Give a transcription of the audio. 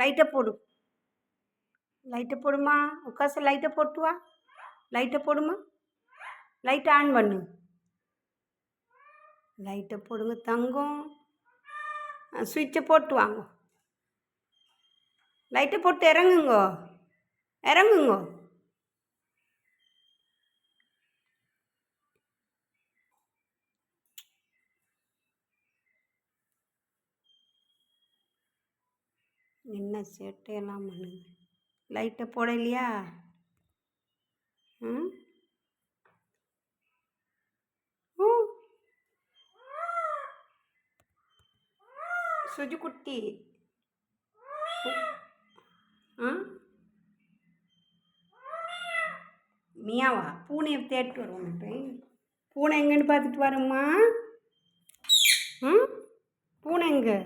லைட்டை போடு, லைட்டை போடுமா. உட்காச லைட்டை போட்டு வா. லைட்டை போடுமா. லைட்டை ஆன் பண்ணு. லைட்டை போடுங்க தங்கம். சுவிட்சை போட்டு வாங்க. லைட்டை போட்டு இறங்குங்கோ, இறங்குங்கோ. என்ன சேட்டையெல்லாம் பண்ணுது. லைட்டை போடலையா? ம் சுஜி குட்டி. மியாவா? பூனையை தேடிட்டு வருவோம். பூனை எங்கன்னு பார்த்துட்டு வரம்மா. பூனை எங்கே?